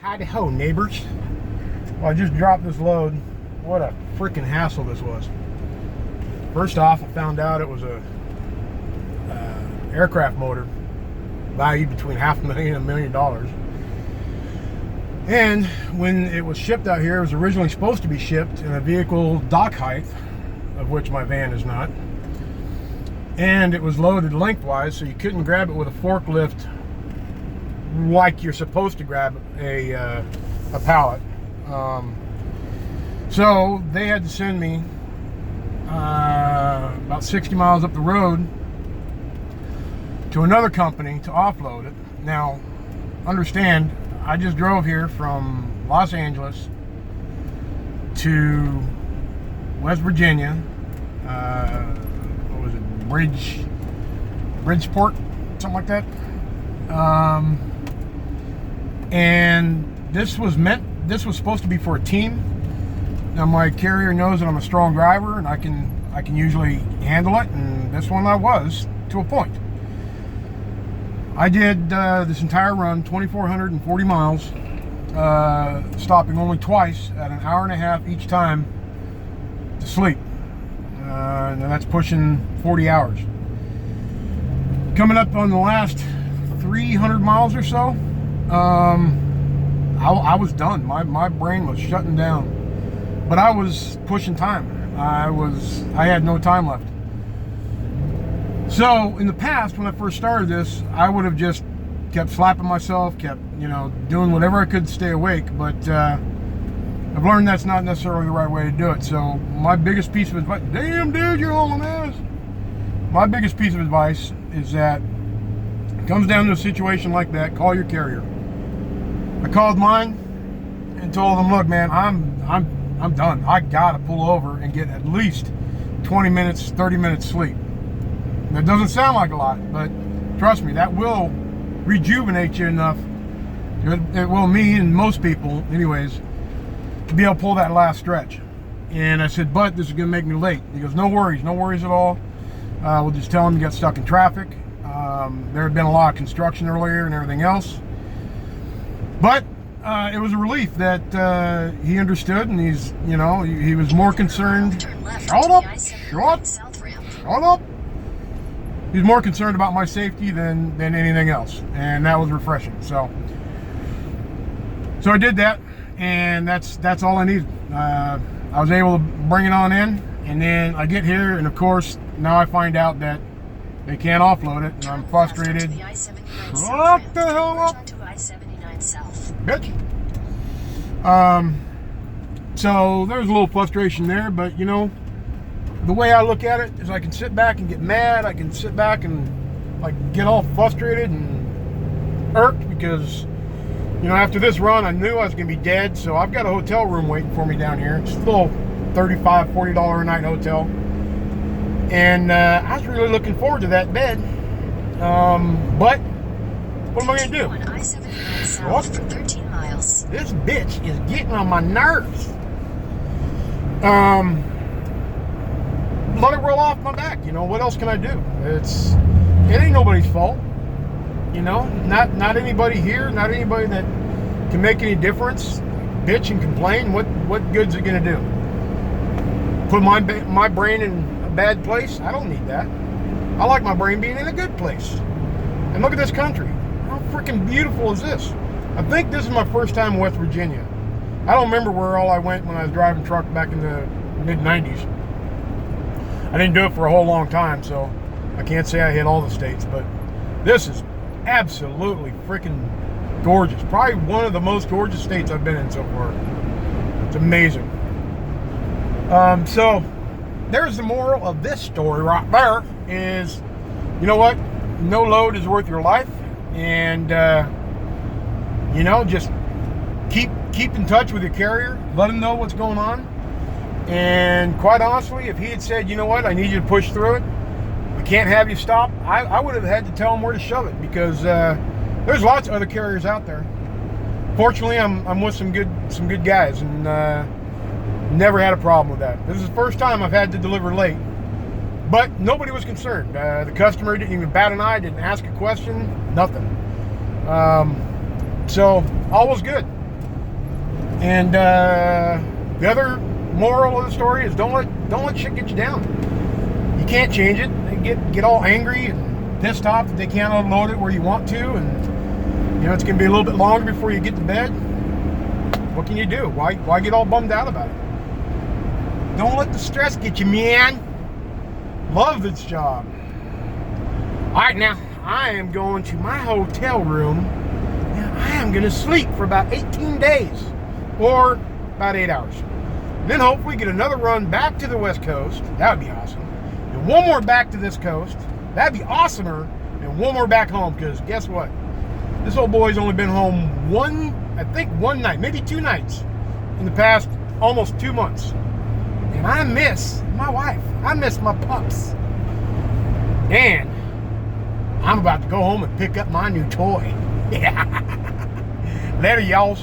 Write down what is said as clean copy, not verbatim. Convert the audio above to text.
Idaho, neighbors. Well, I just dropped this load. What a freaking hassle this was. First off, I found out it was a aircraft motor valued between $500,000 and $1 million. And when it was shipped out here, it was originally supposed to be shipped in a vehicle dock height, of which my van is not. And it was loaded lengthwise, so you couldn't grab it with a forklift like you're supposed to grab a pallet. So they had to send me about 60 miles up the road to another company to offload it. Now, understand, I just drove here from Los Angeles to West Virginia. What was it? Bridgeport, something like that. And this was supposed to be for a team. Now my carrier knows that I'm a strong driver and I can usually handle it, and this one I was to a point. I did this entire run, 2,440 miles, stopping only twice at an hour and a half each time to sleep. And that's pushing 40 hours. Coming up on the last 300 miles or so, I was done. My brain was shutting down. But I was pushing time. I had no time left. So in the past, when I first started this, I would have just kept slapping myself, kept, doing whatever I could to stay awake. But I've learned that's not necessarily the right way to do it. So my biggest piece of advice, damn dude, you're hauling ass. My biggest piece of advice is that it comes down to a situation like that, call your carrier. I called mine and told them, look, man, I'm done. I gotta pull over and get at least 20 minutes, 30 minutes sleep. That doesn't sound like a lot, but trust me, that will rejuvenate you enough. It will me and most people, anyways, to be able to pull that last stretch. And I said, but this is gonna make me late. He goes, no worries at all. We'll just tell him you got stuck in traffic. There had been a lot of construction earlier and everything else. But it was a relief that he understood, and he was more concerned. Shut up. He's more concerned about my safety than anything else, and that was refreshing. So I did that, and that's all I needed. I was able to bring it on in, and then I get here, and of course now I find out that they can't offload it, and I'm frustrated. What the hell up? Bitch. So there's a little frustration there, but the way I look at it is I can sit back and get mad. I can sit back and get all frustrated and irked because after this run I knew I was gonna be dead. So I've got a hotel room waiting for me down here. It's a little $35, $40 a night hotel, and I was really looking forward to that bed. But what am I gonna do? This bitch is getting on my nerves. Let it roll off my back. What else can I do? It ain't nobody's fault. Not anybody here, not anybody that can make any difference. Bitch and complain. What good's it gonna do? Put my brain in a bad place? I don't need that. I like my brain being in a good place. And look at this country. How freaking beautiful is this? I think this is my first time in West Virginia. I don't remember where all I went when I was driving truck back in the mid-90s. I didn't do it for a whole long time, so I can't say I hit all the states, but this is absolutely freaking gorgeous. Probably one of the most gorgeous states I've been in so far. It's amazing. So there's the moral of this story right there is, you know what? No load is worth your life, and just keep in touch with your carrier. Let them know what's going on. And quite honestly, if he had said, you know what, I need you to push through it, we can't have you stop, I would have had to tell him where to shove it, because there's lots of other carriers out there. Fortunately, I'm with some good guys, and never had a problem with that. This is the first time I've had to deliver late, but nobody was concerned. The customer didn't even bat an eye, didn't ask a question, nothing. So all was good. And the other moral of the story is don't let shit get you down. You can't change it. They get all angry and pissed off that they can't unload it where you want to, and it's gonna be a little bit longer before you get to bed. What can you do? Why get all bummed out about it? Don't let the stress get you, man. Love this job. All right, now I am going to my hotel room, and I am gonna sleep for about 18 days, or about 8 hours. Then hopefully get another run back to the West Coast. That would be awesome. And one more back to this coast. That'd be awesomer. And one more back home, because guess what? This old boy's only been home one night, maybe 2 nights in the past almost 2 months. And I miss my wife. I miss my pups. And I'm about to go home and pick up my new toy. Later, y'all.